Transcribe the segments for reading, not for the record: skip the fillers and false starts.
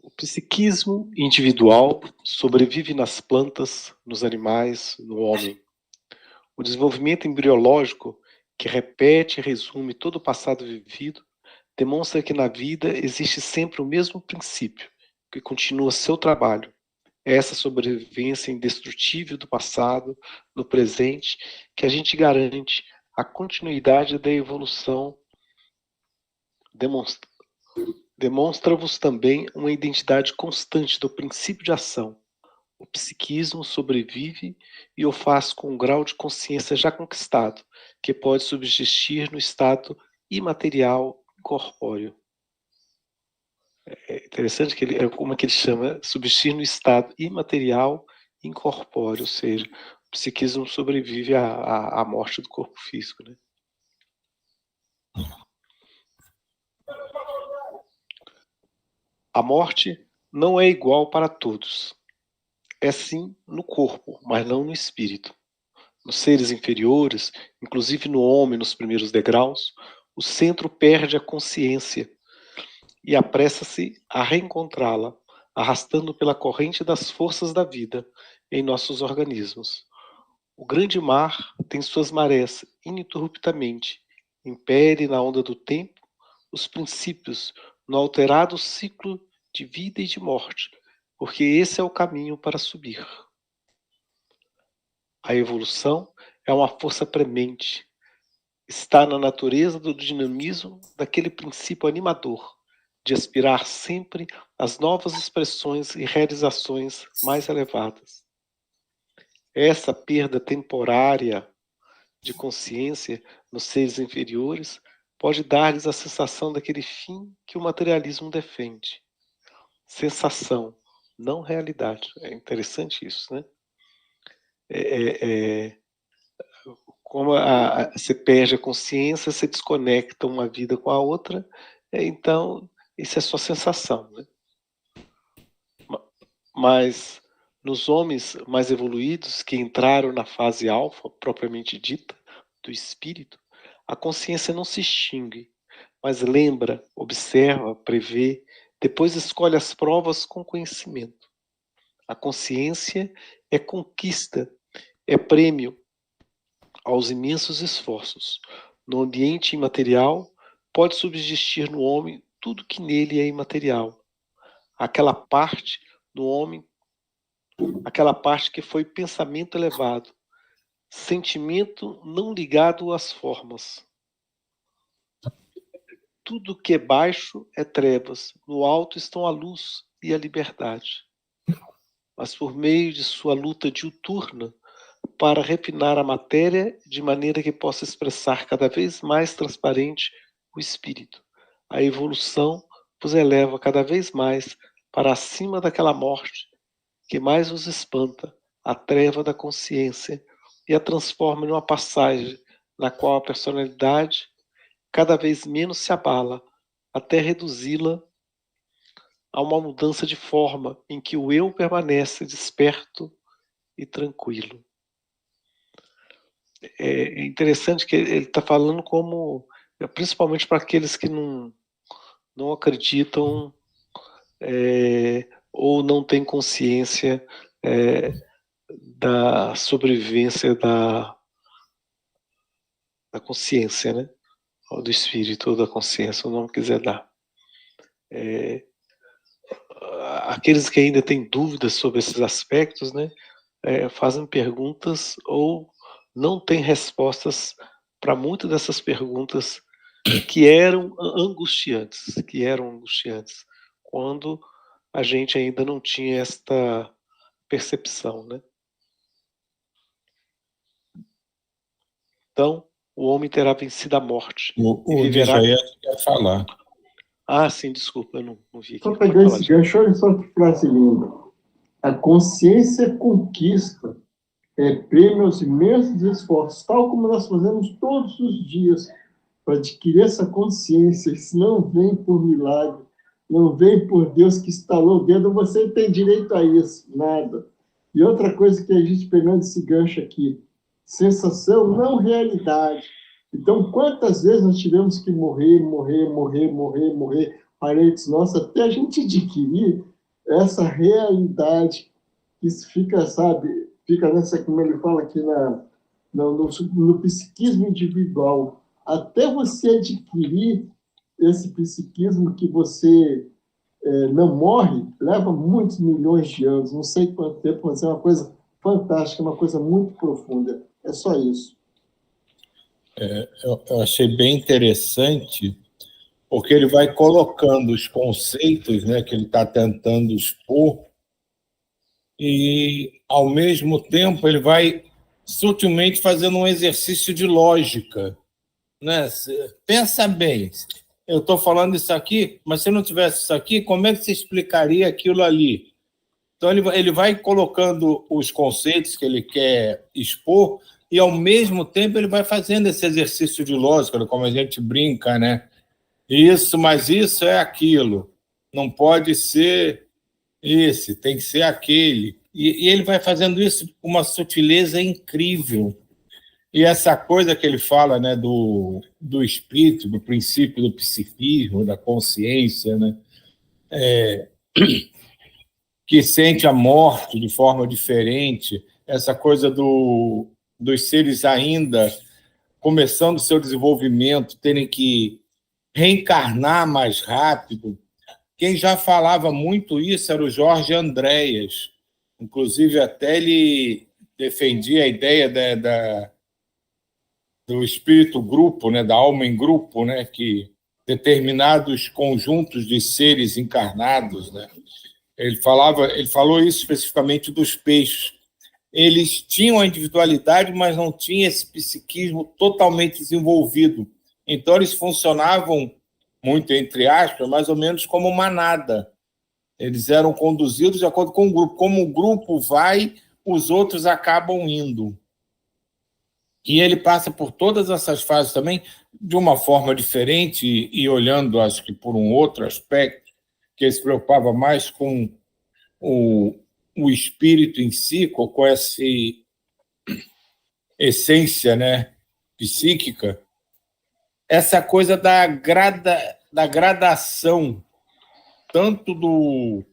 O psiquismo individual sobrevive nas plantas, nos animais, no homem. O desenvolvimento embriológico, que repete e resume todo o passado vivido, demonstra que na vida existe sempre o mesmo princípio, que continua seu trabalho. Essa sobrevivência indestrutível do passado, no presente, que a gente garante a continuidade da evolução. Demonstra-vos também uma identidade constante do princípio de ação. O psiquismo sobrevive e o faz com um grau de consciência já conquistado, que pode subsistir no estado imaterial corpóreo. É interessante que como é que ele chama, subsistir no estado imaterial incorpóreo, ou seja, o psiquismo sobrevive à morte do corpo físico, né? A morte não é igual para todos. É sim no corpo, mas não no espírito. Nos seres inferiores, inclusive no homem nos primeiros degraus, o centro perde a consciência e apressa-se a reencontrá-la, arrastando pela corrente das forças da vida em nossos organismos. O grande mar tem suas marés ininterruptamente, impere na onda do tempo os princípios no alterado ciclo de vida e de morte, porque esse é o caminho para subir. A evolução é uma força premente, está na natureza do dinamismo daquele princípio animador, de aspirar sempre às novas expressões e realizações mais elevadas. Essa perda temporária de consciência nos seres inferiores pode dar-lhes a sensação daquele fim que o materialismo defende. Sensação, não realidade. É interessante isso, né? Como você perde a consciência, você desconecta uma vida com a outra, então isso é só sensação, né? Mas nos homens mais evoluídos que entraram na fase alfa, propriamente dita, do espírito, a consciência não se extingue, mas lembra, observa, prevê, depois escolhe as provas com conhecimento. A consciência é conquista, é prêmio aos imensos esforços. No ambiente imaterial, pode subsistir no homem tudo que nele é imaterial. Aquela parte no homem, aquela parte que foi pensamento elevado, sentimento não ligado às formas. Tudo que é baixo é trevas, no alto estão a luz e a liberdade. Mas por meio de sua luta diuturna, para refinar a matéria de maneira que possa expressar cada vez mais transparente o espírito. A evolução vos eleva cada vez mais para acima daquela morte que mais os espanta, a treva da consciência, e a transforma em uma passagem na qual a personalidade cada vez menos se abala, até reduzi-la a uma mudança de forma em que o eu permanece desperto e tranquilo. É interessante que ele está falando como, principalmente para aqueles que não acreditam ou não têm consciência da sobrevivência da consciência, né? Ou do espírito, ou da consciência, o nome que quiser dar. Aqueles que ainda têm dúvidas sobre esses aspectos, né, fazem perguntas ou não têm respostas para muitas dessas perguntas que eram angustiantes, quando a gente ainda não tinha esta percepção, né? Então, o homem terá vencido a morte e viverá... Deixa eu quero falar. Ah, sim, desculpa, eu não vi aqui. Só pegar esse gancho, olha só que frase linda. A consciência conquista, prêmio aos imensos esforços, tal como nós fazemos todos os dias para adquirir essa consciência. Isso não vem por milagre, não vem por Deus que estalou o dedo, você tem direito a isso, nada. E outra coisa que a gente pegando esse gancho aqui, sensação, não realidade. Então, quantas vezes nós tivemos que morrer, parentes nossos, até a gente adquirir essa realidade que fica, sabe, fica nessa, como ele fala aqui, no psiquismo individual, até você adquirir esse psiquismo que você não morre, leva muitos milhões de anos, não sei quanto tempo, mas é uma coisa fantástica, uma coisa muito profunda. É só isso. Eu achei bem interessante, porque ele vai colocando os conceitos, né, que ele está tentando expor, e, ao mesmo tempo, ele vai sutilmente fazendo um exercício de lógica. Né? Pensa bem, eu estou falando isso aqui, mas se não tivesse isso aqui, como é que você explicaria aquilo ali? Então, ele vai colocando os conceitos que ele quer expor e, ao mesmo tempo, ele vai fazendo esse exercício de lógica, como a gente brinca, né? Isso, mas isso é aquilo. Não pode ser esse, tem que ser aquele. E ele vai fazendo isso com uma sutileza incrível. E essa coisa que ele fala, né, do espírito, do princípio do psiquismo, da consciência, né, que sente a morte de forma diferente, essa coisa dos seres ainda começando seu desenvolvimento, terem que reencarnar mais rápido. Quem já falava muito isso era o Jorge Andréas. Inclusive, até ele defendia a ideia do espírito grupo, né, da alma em grupo, né, que determinados conjuntos de seres encarnados, né, ele falou isso especificamente dos peixes. Eles tinham a individualidade, mas não tinham esse psiquismo totalmente desenvolvido. Então, eles funcionavam, muito entre aspas, mais ou menos como manada. Eles eram conduzidos de acordo com o grupo. Como o grupo vai, os outros acabam indo. E ele passa por todas essas fases também de uma forma diferente e olhando, acho que por um outro aspecto, que ele se preocupava mais com o espírito em si, com essa essência, né, psíquica, essa coisa da gradação, tanto do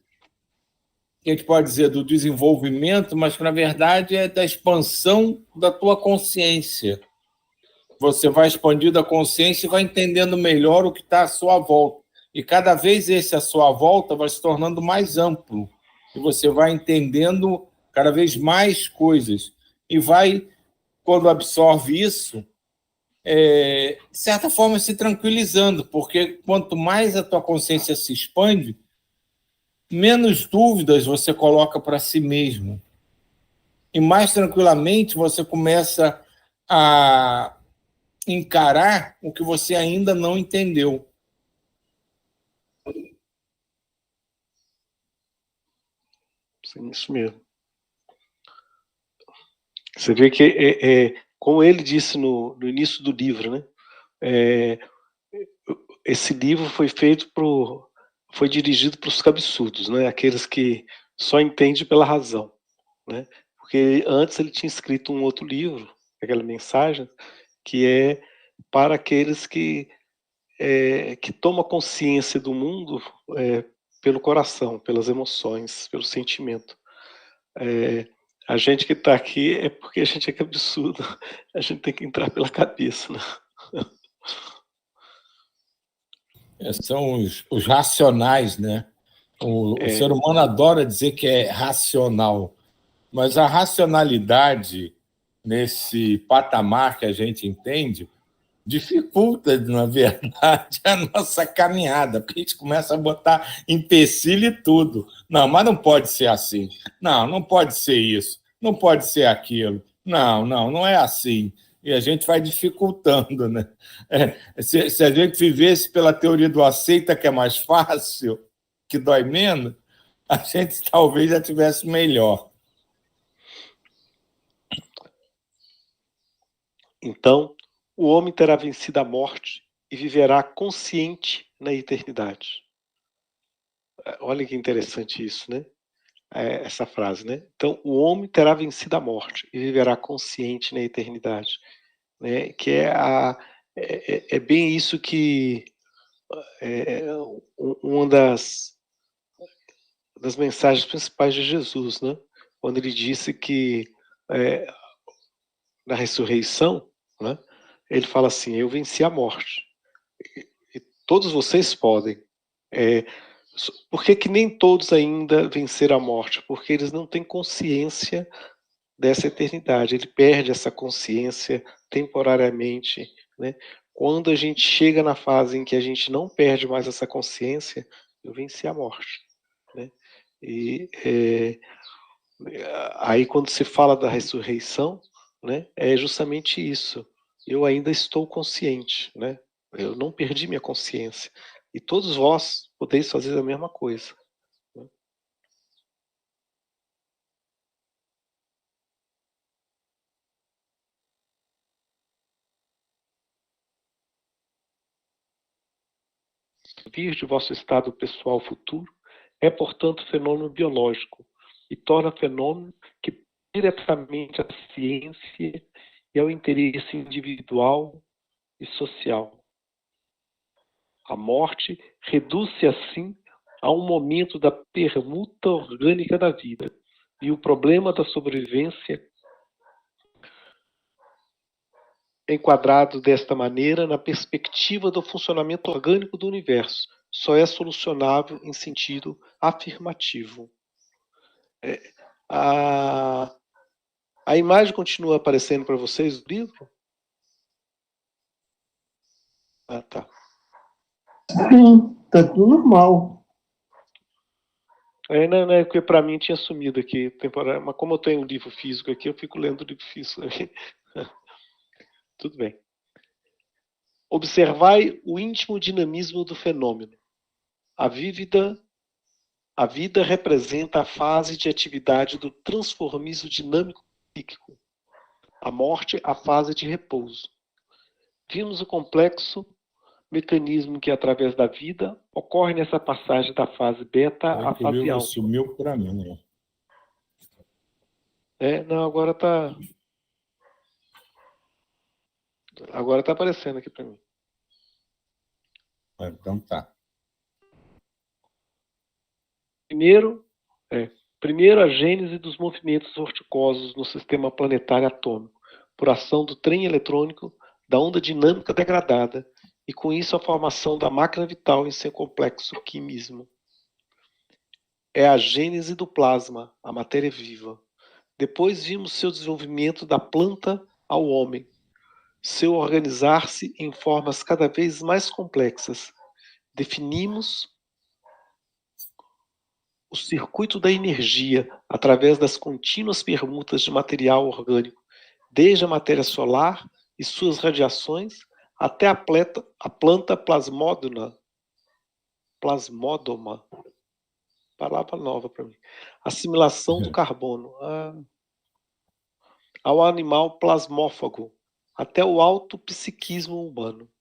que a gente pode dizer do desenvolvimento, mas que, na verdade, é da expansão da tua consciência. Você vai expandindo a consciência e vai entendendo melhor o que está à sua volta. E cada vez esse à sua volta vai se tornando mais amplo. E você vai entendendo cada vez mais coisas. E vai, quando absorve isso, de certa forma, se tranquilizando, porque quanto mais a tua consciência se expande, menos dúvidas você coloca para si mesmo. E mais tranquilamente você começa a encarar o que você ainda não entendeu. Sim, isso mesmo. Você vê que, como ele disse no início do livro, né? Esse livro foi dirigido para os cabeçudos, né? Aqueles que só entendem pela razão, né? Porque antes ele tinha escrito um outro livro, aquela mensagem, que é para aqueles que tomam consciência do mundo pelo coração, pelas emoções, pelo sentimento. A gente que está aqui é porque a gente é cabeçudo, a gente tem que entrar pela cabeça, né? São os racionais, né? O ser humano adora dizer que é racional, mas a racionalidade, nesse patamar que a gente entende, dificulta, na verdade, a nossa caminhada, porque a gente começa a botar empecilho e tudo. Não, mas não pode ser assim. Não, não pode ser isso. Não pode ser aquilo. Não é assim. E a gente vai dificultando, né? Se a gente vivesse pela teoria do aceita, que é mais fácil, que dói menos, a gente talvez já tivesse melhor. Então, o homem terá vencido a morte e viverá consciente na eternidade. Olha que interessante isso, né? Essa frase, né? Então, o homem terá vencido a morte e viverá consciente na eternidade, né? Que é bem isso que uma das mensagens principais de Jesus, né? Quando ele disse que na ressurreição, né, ele fala assim: eu venci a morte. E todos vocês podem. Por que nem todos ainda venceram a morte? Porque eles não têm consciência dessa eternidade. Ele perde essa consciência temporariamente, né? Quando a gente chega na fase em que a gente não perde mais essa consciência, eu venci a morte, né? E aí quando se fala da ressurreição, né, é justamente isso. Eu ainda estou consciente, né? Eu não perdi minha consciência. E todos vós podeis fazer a mesma coisa. Né? Vir de vosso estado pessoal futuro é, portanto, fenômeno biológico e torna fenômeno que diretamente à ciência e ao interesse individual e social. A morte reduz-se assim a um momento da permuta orgânica da vida e o problema da sobrevivência enquadrado desta maneira na perspectiva do funcionamento orgânico do universo só é solucionável em sentido afirmativo. A imagem continua aparecendo para vocês no livro? Ah, tá. Sim, tá tudo normal. Não, é porque para mim tinha sumido aqui temporário, mas como eu tenho um livro físico aqui, eu fico lendo o livro físico aqui. Tudo bem. Observai o íntimo dinamismo do fenômeno. A vida representa a fase de atividade do transformismo dinâmico psíquico. A morte, a fase de repouso. Vimos o complexo mecanismo que, através da vida, ocorre nessa passagem da fase beta à que o fase livro alfa. sumiu para mim, né? Não, agora tá aparecendo aqui para mim. Então tá. Primeiro, a gênese dos movimentos vorticosos no sistema planetário atômico, por ação do trem eletrônico da onda dinâmica degradada, e com isso a formação da máquina vital em seu complexo quimismo. É a gênese do plasma, a matéria viva. Depois vimos seu desenvolvimento da planta ao homem, seu organizar-se em formas cada vez mais complexas. Definimos o circuito da energia através das contínuas permutas de material orgânico, desde a matéria solar e suas radiações até a planta plasmódoma, palavra nova para mim, assimilação do carbono, ao animal plasmófago, até o alto psiquismo humano.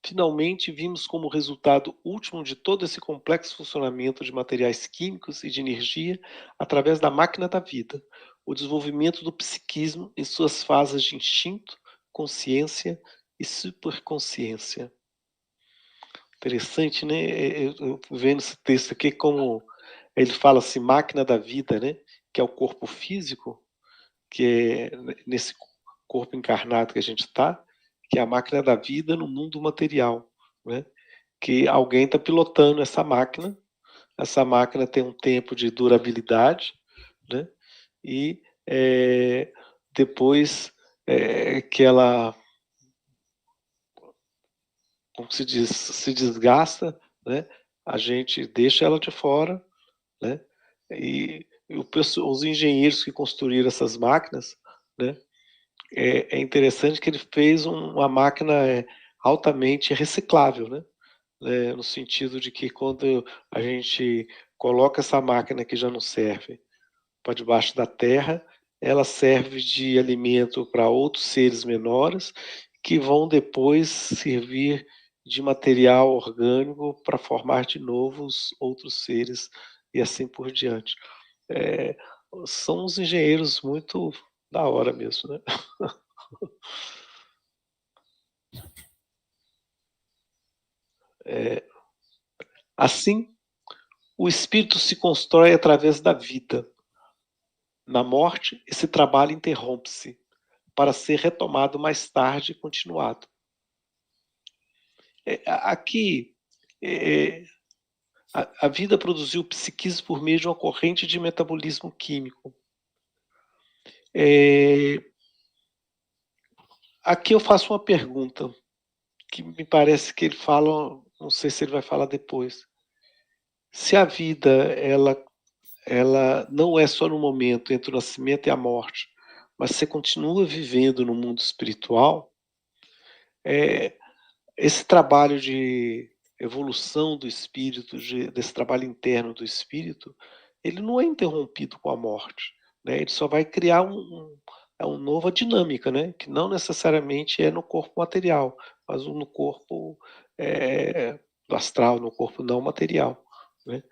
Finalmente, vimos como resultado último de todo esse complexo funcionamento de materiais químicos e de energia através da máquina da vida, o desenvolvimento do psiquismo em suas fases de instinto, consciência e superconsciência. Interessante, né? Eu vendo esse texto aqui como ele fala assim, máquina da vida, né? Que é o corpo físico, que é nesse corpo encarnado que a gente está, que é a máquina da vida no mundo material, né? Que alguém está pilotando essa máquina tem um tempo de durabilidade, né? E depois que ela, como se diz, se desgasta, né? A gente deixa ela de fora, né? E os engenheiros que construíram essas máquinas, né? É interessante que ele fez uma máquina altamente reciclável, né? No sentido de que quando a gente coloca essa máquina que já não serve para debaixo da terra, ela serve de alimento para outros seres menores que vão depois servir de material orgânico para formar de novo os outros seres e assim por diante. São uns engenheiros muito da hora mesmo, né? Assim, O espírito se constrói através da vida. Na morte, esse trabalho interrompe-se, para ser retomado mais tarde e continuado. Aqui, a vida produziu o psiquismo por meio de uma corrente de metabolismo químico. Aqui eu faço uma pergunta, que me parece que ele fala, não sei se ele vai falar depois. Se a vida, ela não é só no momento entre o nascimento e a morte, mas você continua vivendo no mundo espiritual, esse trabalho de evolução do espírito, desse trabalho interno do espírito, ele não é interrompido com a morte, né? Ele só vai criar uma nova dinâmica, né? Que não necessariamente é no corpo material, mas no corpo do astral, no corpo não material, né?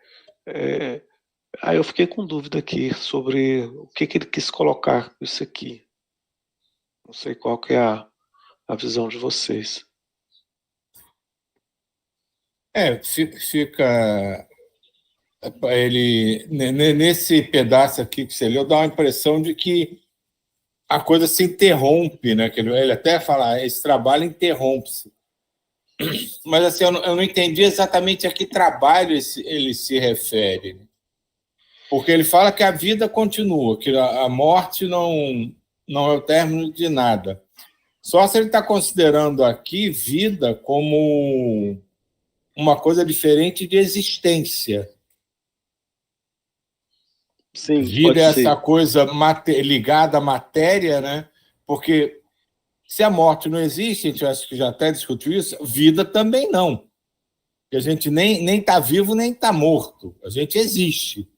Aí eu fiquei com dúvida aqui sobre o que ele quis colocar com isso aqui. Não sei qual que é a visão de vocês. Fica ele nesse pedaço aqui que você leu, dá uma impressão de que a coisa se interrompe, né? Que ele até fala, esse trabalho interrompe-se. Mas assim, eu não entendi exatamente a que trabalho ele se refere, né? Porque ele fala que a vida continua, que a morte não é o término de nada. Só se ele está considerando aqui vida como uma coisa diferente de existência. Sim, vida é essa coisa ligada à matéria, né? Porque se a morte não existe, a gente acho que já até discutiu isso, vida também não. Porque a gente nem está vivo, nem está morto. A gente existe.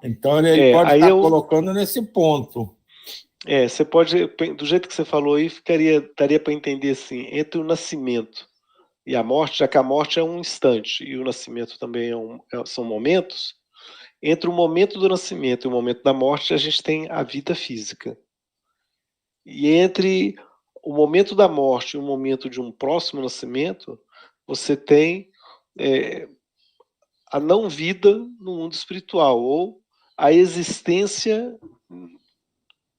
Então, ele pode estar colocando nesse ponto. Você pode, do jeito que você falou aí, daria para entender assim, entre o nascimento e a morte, já que a morte é um instante e o nascimento também são momentos, entre o momento do nascimento e o momento da morte, a gente tem a vida física. E entre o momento da morte e o momento de um próximo nascimento, você tem a não-vida no mundo espiritual, ou a existência,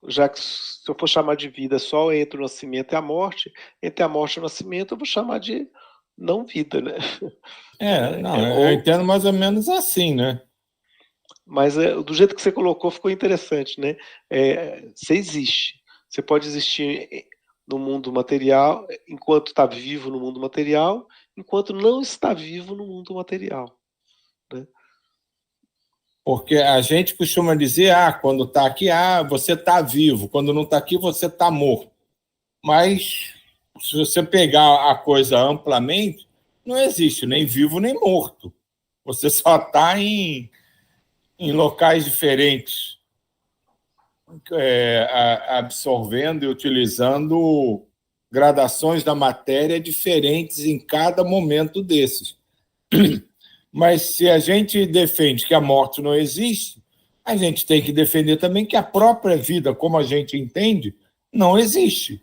já que se eu for chamar de vida só entre o nascimento e a morte, entre a morte e o nascimento eu vou chamar de não-vida, né? Eu entendo mais ou menos assim, né? Mas do jeito que você colocou ficou interessante, né? Você existe. Você pode existir no mundo material, enquanto está vivo no mundo material, enquanto não está vivo no mundo material, né? Porque a gente costuma dizer, quando está aqui, você está vivo, quando não está aqui, você está morto. Mas, se você pegar a coisa amplamente, não existe nem vivo nem morto. Você só está em locais diferentes, absorvendo e utilizando gradações da matéria diferentes em cada momento desses. Mas se a gente defende que a morte não existe, a gente tem que defender também que a própria vida, como a gente entende, não existe.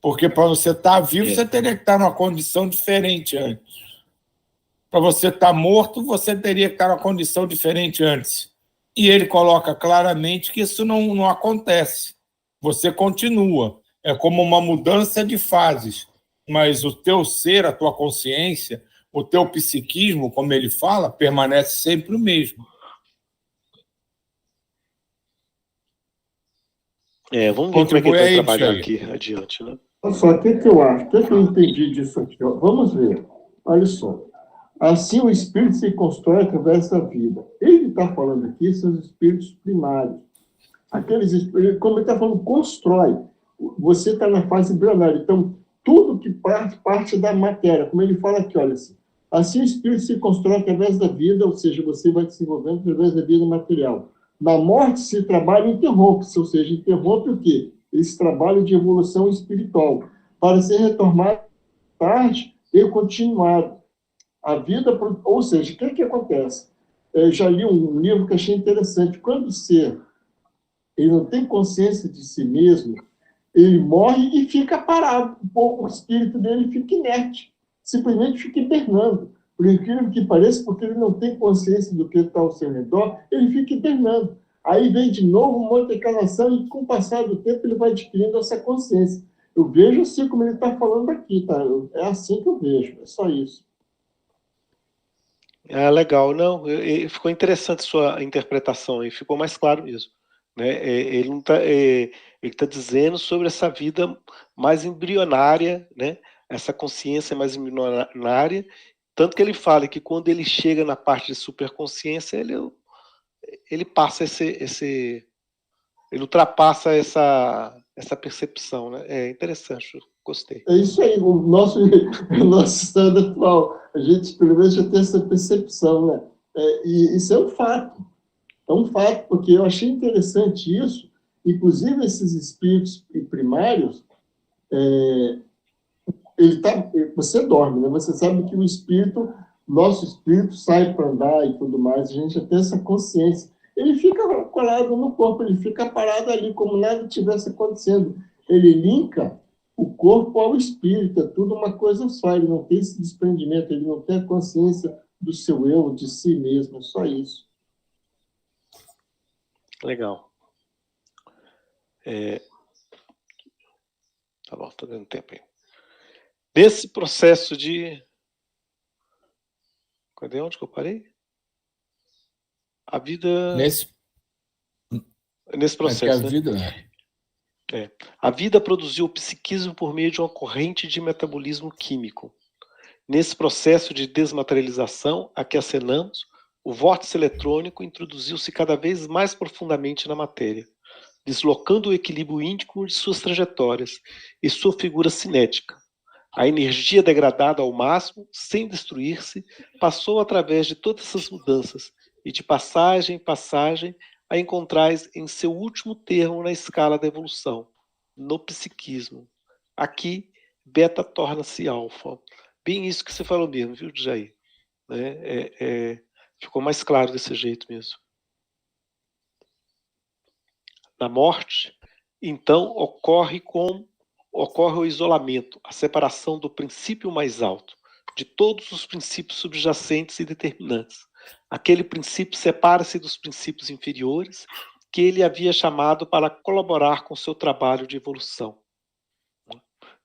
Porque para você estar vivo, você teria que estar numa condição diferente antes. Para você estar morto, você teria que estar numa condição diferente antes. E ele coloca claramente que isso não acontece. Você continua. É como uma mudança de fases. Mas o teu ser, a tua consciência, o teu psiquismo, como ele fala, permanece sempre o mesmo. Vamos ver como é que ele vai trabalhar aqui adiante, né? Olha só, o que eu acho? O que eu entendi disso aqui? Ó? Vamos ver. Olha só. Assim o espírito se constrói através da vida. Ele está falando aqui são os espíritos primários. Aqueles espíritos, como ele está falando, constrói. Você está na fase embrionária. Então, tudo que parte da matéria, como ele fala aqui, olha assim o espírito se constrói através da vida, ou seja, você vai desenvolvendo através da vida material. Na morte, se trabalha interrompe-se, ou seja, interrompe o quê? Esse trabalho de evolução espiritual, para ser retomado tarde e continuado. A vida, ou seja, o que acontece? Eu já li um livro que achei interessante. Quando o ser ele não tem consciência de si mesmo, ele morre e fica parado. O espírito dele fica inerte, simplesmente fica hibernando. Por incrível que pareça, porque ele não tem consciência do que está ao seu redor, ele fica hibernando. Aí vem de novo uma outra encarnação e, com o passar do tempo, ele vai adquirindo essa consciência. Eu vejo assim como ele está falando aqui, tá? É assim que eu vejo, é só isso. Ah, legal. Não, ficou interessante sua interpretação aí, ficou mais claro mesmo. Né? Ele não tá, ele está dizendo sobre essa vida mais embrionária, né? Essa consciência mais embrionária, tanto que ele fala que quando ele chega na parte de superconsciência, ele passa ele ultrapassa essa percepção, né? É interessante, eu gostei. É isso aí, o nosso estado atual. A gente, pelo menos, já tem essa percepção, né? E isso é um fato. É um fato, porque eu achei interessante isso. Inclusive, esses espíritos primários, você dorme, né? Você sabe que nosso espírito sai para andar e tudo mais, a gente já tem essa consciência. Ele fica colado no corpo, ele fica parado ali, como nada tivesse acontecendo. Ele linka o corpo ao espírito, é tudo uma coisa só, ele não tem esse desprendimento, ele não tem a consciência do seu eu, de si mesmo, é só isso. Legal. Tá bom, tô dando tempo aí. Nesse processo de... Cadê onde que eu parei? A vida... Nesse processo, a vida, né? A vida produziu o psiquismo por meio de uma corrente de metabolismo químico. Nesse processo de desmaterialização a que acenamos, o vórtice eletrônico introduziu-se cada vez mais profundamente na matéria, deslocando o equilíbrio íntimo de suas trajetórias e sua figura cinética. A energia degradada ao máximo, sem destruir-se, passou através de todas essas mudanças e de passagem em passagem a encontrais em seu último termo na escala da evolução, no psiquismo. Aqui, beta torna-se alfa. Bem isso que você falou mesmo, viu, Jair? Ficou mais claro desse jeito mesmo. Na morte, então, ocorre o isolamento, a separação do princípio mais alto, de todos os princípios subjacentes e determinantes. Aquele princípio separa-se dos princípios inferiores, que ele havia chamado para colaborar com seu trabalho de evolução.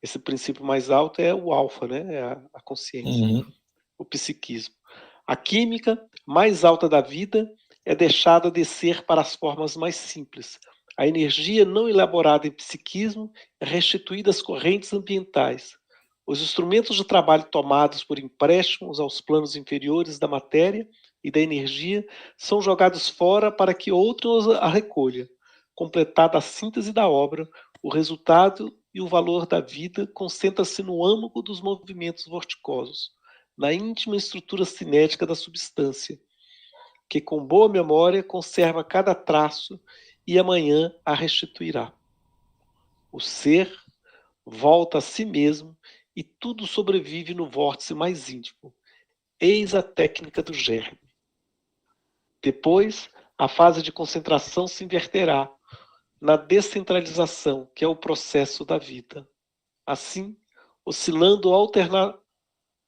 Esse princípio mais alto é o alfa, né? É a consciência, o psiquismo. A química mais alta da vida é deixada descer para as formas mais simples. A energia não elaborada em psiquismo é restituída às correntes ambientais. Os instrumentos de trabalho tomados por empréstimos aos planos inferiores da matéria e da energia são jogados fora para que outros a recolha. Completada a síntese da obra, o resultado e o valor da vida concentra-se no âmago dos movimentos vorticosos, na íntima estrutura cinética da substância, que com boa memória conserva cada traço e amanhã a restituirá. O ser volta a si mesmo e tudo sobrevive no vórtice mais íntimo. Eis a técnica do germe. Depois, a fase de concentração se inverterá na descentralização, que é o processo da vida. Assim, oscilando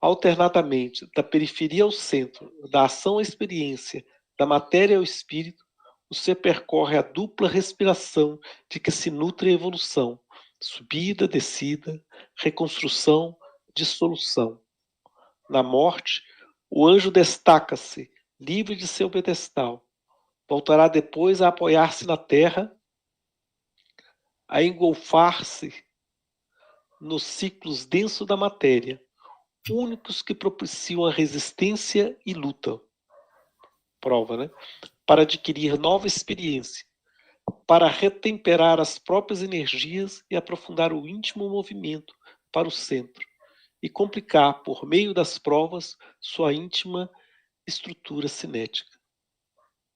alternadamente da periferia ao centro, da ação à experiência, da matéria ao espírito, o ser percorre a dupla respiração de que se nutre a evolução, subida, descida, reconstrução, dissolução. Na morte, o anjo destaca-se, livre de seu pedestal. Voltará depois a apoiar-se na terra, a engolfar-se nos ciclos densos da matéria, únicos que propiciam a resistência e luta. Prova, né? Para adquirir nova experiência, para retemperar as próprias energias e aprofundar o íntimo movimento para o centro, e complicar, por meio das provas, sua íntima estrutura cinética.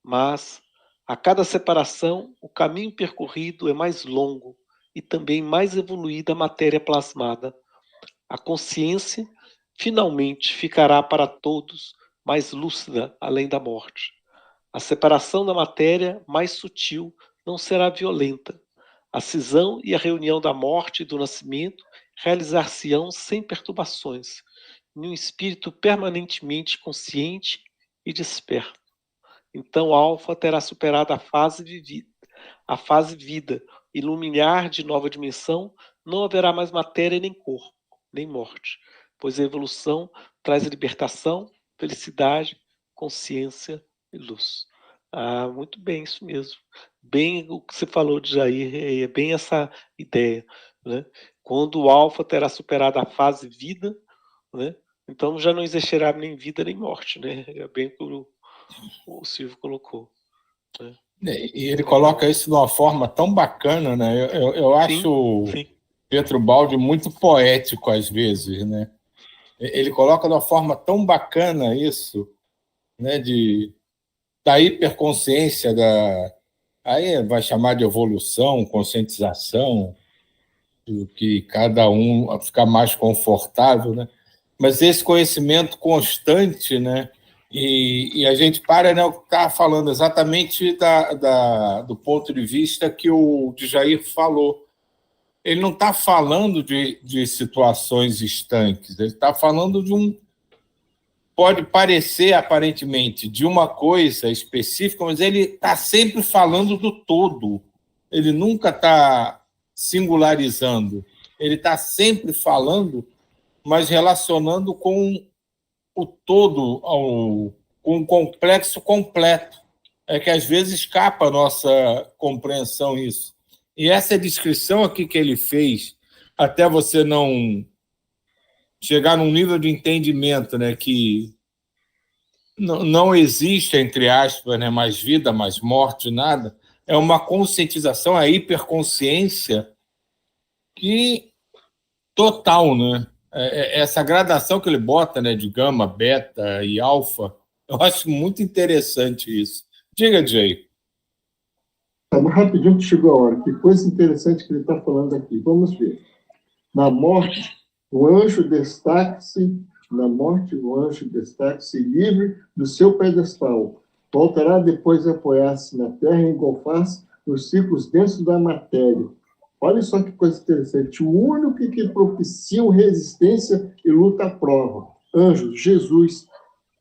Mas, a cada separação, o caminho percorrido é mais longo e também mais evoluída a matéria plasmada. A consciência, finalmente, ficará para todos mais lúcida além da morte. A separação da matéria, mais sutil, não será violenta. A cisão e a reunião da morte e do nascimento realizar-se-ão sem perturbações, em um espírito permanentemente consciente e desperto. Então, o alfa terá superado a fase vida, iluminar de nova dimensão, não haverá mais matéria nem corpo, nem morte, pois a evolução traz libertação, felicidade, consciência e luz. Muito bem, isso mesmo. Bem o que você falou de Jair, é bem essa ideia, né? Quando o alfa terá superado a fase vida, né? Então já não existirá nem vida nem morte, né? É bem o que o Silvio colocou. Né? E ele coloca isso de uma forma tão bacana, né? Eu acho sim. Pietro Baldi muito poético às vezes, né? Ele coloca de uma forma tão bacana isso, né? Da hiperconsciência, aí vai chamar de evolução, conscientização, do que cada um ficar mais confortável, né? Mas esse conhecimento constante, né? E a gente para, né, o que está falando exatamente do ponto de vista que o Jair falou. Ele não está falando de situações estanques, ele está falando de um. Pode parecer, aparentemente, de uma coisa específica, mas ele está sempre falando do todo. Ele nunca está singularizando. Ele está sempre falando, mas relacionando com o todo, com o complexo completo. É que às vezes escapa a nossa compreensão isso. E essa descrição aqui que ele fez, até você não chegar num nível de entendimento, né, que não existe, entre aspas, né, mais vida, mais morte, nada, é uma conscientização, a hiperconsciência que total, né? Essa gradação que ele bota, né, de gama, beta e alfa, eu acho muito interessante isso. Diga, Jay. Mas rapidinho que chegou a hora. Que coisa interessante que ele está falando aqui. Vamos ver. Na morte, o anjo destaque-se livre do seu pedestal. Voltará depois a apoiar-se na terra e engolfar-se nos círculos densos da matéria. Olha só que coisa interessante. O único que propicia resistência e luta à prova. Anjo, Jesus.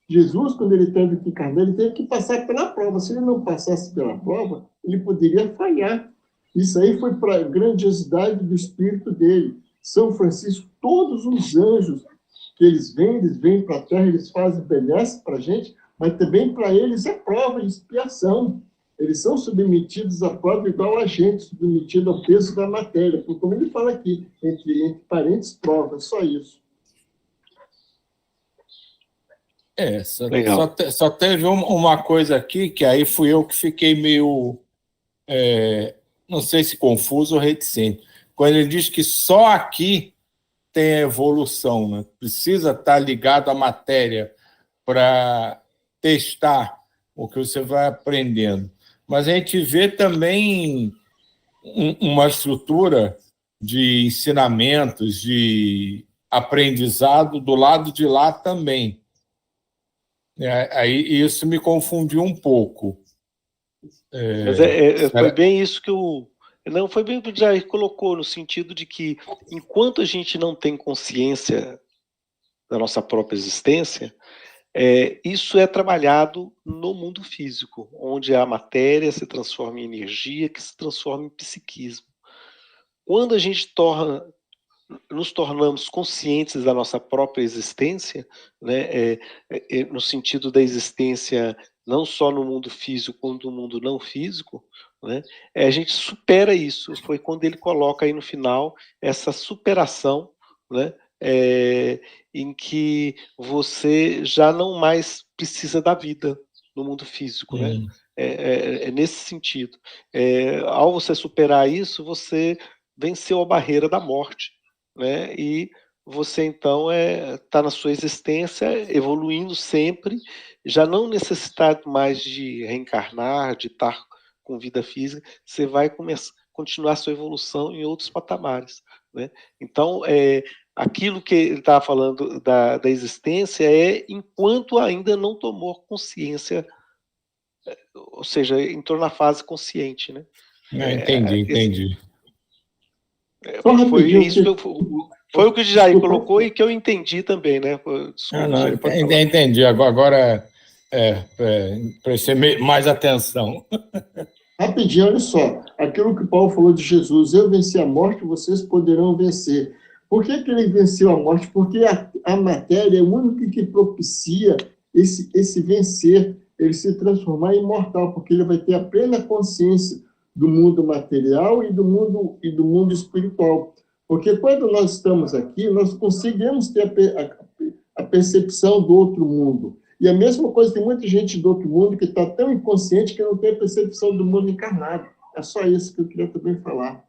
Jesus, quando ele teve que encarnar, ele teve que passar pela prova. Se ele não passasse pela prova, ele poderia falhar. Isso aí foi para a grandiosidade do espírito dele. São Francisco, todos os anjos que eles vêm para a Terra, eles fazem benesse para a gente, mas também para eles é prova e expiação. Eles são submetidos à prova igual a gente, submetido ao peso da matéria. Como ele fala aqui, entre parênteses, prova, só isso. Só teve uma coisa aqui, que aí fui eu que fiquei meio, não sei se confuso ou reticente. Quando ele diz que só aqui tem a evolução, né? Precisa estar ligado à matéria para testar o que você vai aprendendo. Mas a gente vê também uma estrutura de ensinamentos, de aprendizado do lado de lá também. Aí isso me confundiu um pouco. Mas foi bem isso que não, foi bem o que o Jair colocou, no sentido de que, enquanto a gente não tem consciência da nossa própria existência, isso é trabalhado no mundo físico, onde a matéria se transforma em energia, que se transforma em psiquismo. Quando a gente nos tornamos conscientes da nossa própria existência, né, no sentido da existência não só no mundo físico, quanto no mundo não físico, né, a gente supera isso. Foi quando ele coloca aí no final essa superação, né, em que você já não mais precisa da vida no mundo físico, né? É nesse sentido. Ao você superar isso, você venceu a barreira da morte, né? E você então está na sua existência evoluindo sempre, já não necessitar mais de reencarnar, de estar com vida física, você vai continuar sua evolução em outros patamares, né? Então, aquilo que ele estava falando da existência enquanto ainda não tomou consciência, ou seja, entrou na fase consciente, né? Entendi. Só Foi rapidinho isso que Foi o que o Jair Desculpa. colocou e que eu entendi também, né? Desculpa, Não, Jair, pode falar. entendi. Agora prestei mais atenção. Rapidinho, olha só. Aquilo que Paulo falou de Jesus, eu venci a morte, vocês poderão vencer. Por que ele venceu a morte? Porque a matéria é o único que propicia esse vencer, ele se transformar em imortal, porque ele vai ter a plena consciência do mundo material e do mundo espiritual. Porque quando nós estamos aqui, nós conseguimos ter a percepção do outro mundo. E a mesma coisa, tem muita gente do outro mundo que está tão inconsciente que não tem a percepção do mundo encarnado. É só isso que eu queria também falar.